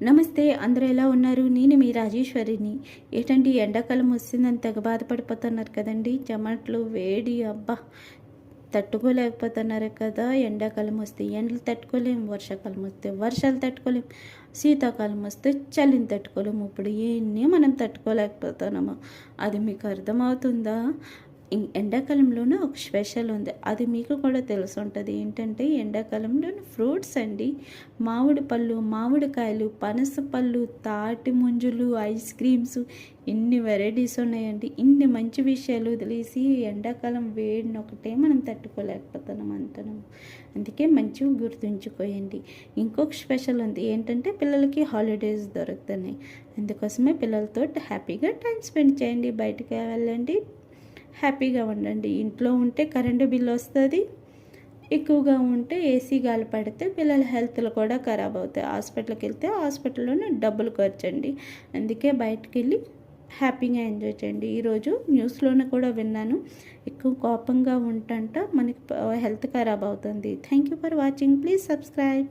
నమస్తే, అందరూ ఎలా ఉన్నారు? నేను మీ రాజేశ్వరిని. ఏంటండి, ఎండాకాలం వస్తుందని తెగ బాధపడిపోతున్నారు కదండి. చెమట్లు, వేడి, అబ్బా తట్టుకోలేకపోతున్నారు కదా. ఎండాకాలం వస్తే ఎండలు తట్టుకోలేం, వర్షాకాలం వస్తే వర్షాలు తట్టుకోలేం, శీతాకాలం వస్తే చలిని తట్టుకోలేము. ఇప్పుడు ఇవన్నీ మనం తట్టుకోలేకపోతున్నాము. అది మీకు అర్థమవుతుందా? ఎండాకాలంలోనే ఒక స్పెషల్ ఉంది, అది మీకు కూడా తెలిసి ఉంటుంది. ఏంటంటే ఎండాకాలంలో ఫ్రూట్స్ అండి. మామిడి పళ్ళు, మామిడికాయలు, పనస పళ్ళు, తాటి ముంజులు, ఐస్ క్రీమ్స్, ఇన్ని వెరైటీస్ ఉన్నాయండి. ఇన్ని మంచి విషయాలు వదిలేసి ఎండాకాలం వేడిని ఒకటే మనం తట్టుకోలేకపోతున్నాం అంటున్నాము. అందుకే మంచిగా గుర్తుంచుకోయండి. ఇంకొక స్పెషల్ ఉంది, ఏంటంటే పిల్లలకి హాలిడేస్ దొరుకుతున్నాయి. అందుకోసమే పిల్లలతో హ్యాపీగా టైం స్పెండ్ చేయండి. బయటకు వెళ్ళండి, హ్యాపీగా ఉండండి. ఇంట్లో ఉంటే కరెంటు బిల్ వస్తుంది, ఎక్కువగా ఉంటే ఏసీ గాలి పడితే పిల్లల హెల్త్లు కూడా ఖరాబ్ అవుతాయి. హాస్పిటల్కి వెళ్తే హాస్పిటల్లోనే డబ్బులు ఖర్చండి. అందుకే బయటకు వెళ్ళి హ్యాపీగా ఎంజాయ్ చేయండి. ఈరోజు న్యూస్లోనే కూడా విన్నాను, ఎక్కువ కోపంగా ఉంటంట మనకి హెల్త్ ఖరాబ్ అవుతుంది. Thank you for watching. Please subscribe.